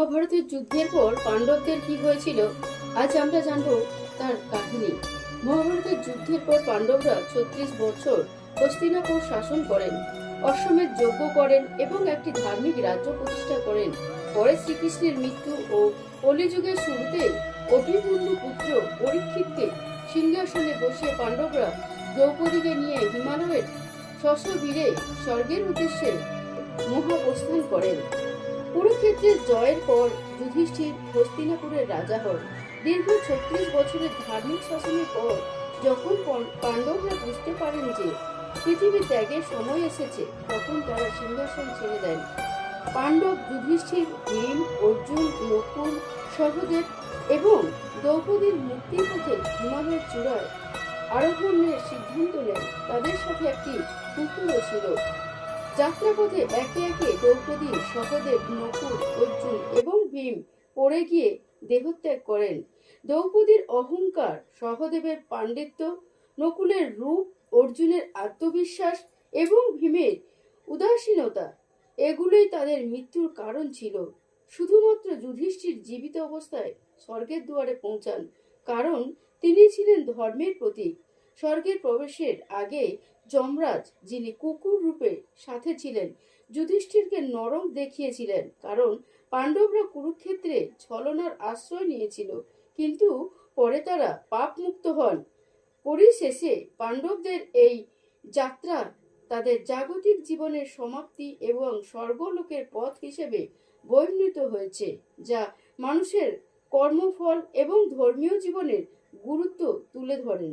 মহাভারতের যুদ্ধের পর পাণ্ডবদের কি হয়েছিল আজ আমরা জানবো তার কাহিনী। মহাভারতের যুদ্ধের পর পাণ্ডবরা 36 বছর হস্তিনাপুর শাসন করেন, অশ্বমেধ যজ্ঞ করেন এবং একটি ধার্মিক রাজ্য প্রতিষ্ঠা করেন। পরে শ্রীকৃষ্ণের মৃত্যু ও কলিযুগের শুরুতে অভিমন্যু পুত্র পরীক্ষিতকে সিংহাসনে বসিয়ে পাণ্ডবরা দ্রৌপদীকে নিয়ে হিমালয়ের শস্যবীরে স্বর্গের উদ্দেশ্যে মহাপ্রস্থান করেন। কুরুক্ষেত্রের জয়ের পর যুধিষ্ঠির হস্তিনাপুরের রাজা হন। দীর্ঘ 36 বছরের ধার্মিক শাসনের পর যখন পাণ্ডবরা বুঝতে পারেন যে পৃথিবী ত্যাগের সময় এসেছে, তখন তারা সিংহাসন ছেড়ে দেন। পাণ্ডব, যুধিষ্ঠির, ভীম, অর্জুন, নকুল, সহদেব এবং দ্রৌপদীর মুক্তির পথে হিমালয়ের চূড়ায় আরোহণের সিদ্ধান্ত নেন। তাদের সাথে একটি কুকুরও ছিল। যাত্রাপথে একে একে দ্রৌপদী, সহদেব, নকুল, অর্জুন এবং ভীম পড়ে গিয়ে দেহত্যাগ করেন। দ্রৌপদীর অহংকার, সহদেবের পাণ্ডিত্য, নকুলের রূপ, অর্জুনের আত্মবিশ্বাস এবং ভীমের উদাসীনতা, এগুলোই তাদের মৃত্যুর কারণ ছিল। শুধুমাত্র যুধিষ্ঠির জীবিত অবস্থায় স্বর্গের দুয়ারে পৌঁছান, কারণ তিনি ছিলেন ধর্মের প্রতীক। স্বর্গের প্রবেশের আগে যমরাজ, যিনি কুকুর রূপে সাথে ছিলেন, যুধিষ্ঠিরকে নরক দেখিয়েছিলেন, কারণ পাণ্ডবরা কুরুক্ষেত্রে ছলনার আশ্রয় নিয়েছিল, কিন্তু পরে তারা পাপ মুক্ত হন। পরিশেষে পাণ্ডবদের এই যাত্রা তাদের জাগতিক জীবনের সমাপ্তি এবং স্বর্গলোকের পথ হিসেবে বর্ণিত হয়েছে, যা মানুষের কর্মফল এবং ধর্মীয় জীবনের গুরুত্ব তুলে ধরেন।